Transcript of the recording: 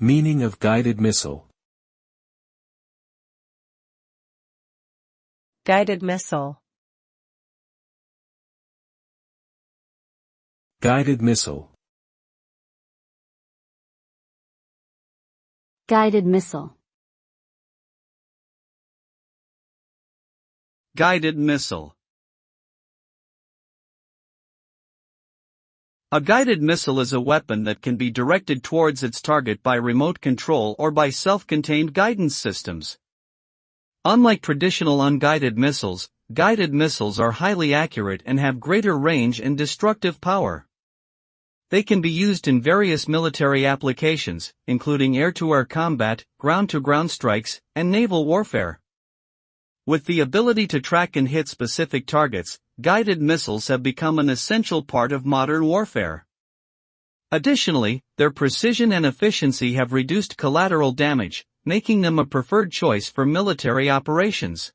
Meaning of guided missile. Guided missile. Guided missile. Guided missile. Guided missile. A guided missile is a weapon that can be directed towards its target by remote control or by self-contained guidance systems. Unlike traditional unguided missiles, guided missiles are highly accurate and have greater range and destructive power. They can be used in various military applications, including air-to-air combat, ground-to-ground strikes, and naval warfare. With the ability to track and hit specific targets, guided missiles have become an essential part of modern warfare. Additionally, their precision and efficiency have reduced collateral damage, making them a preferred choice for military operations.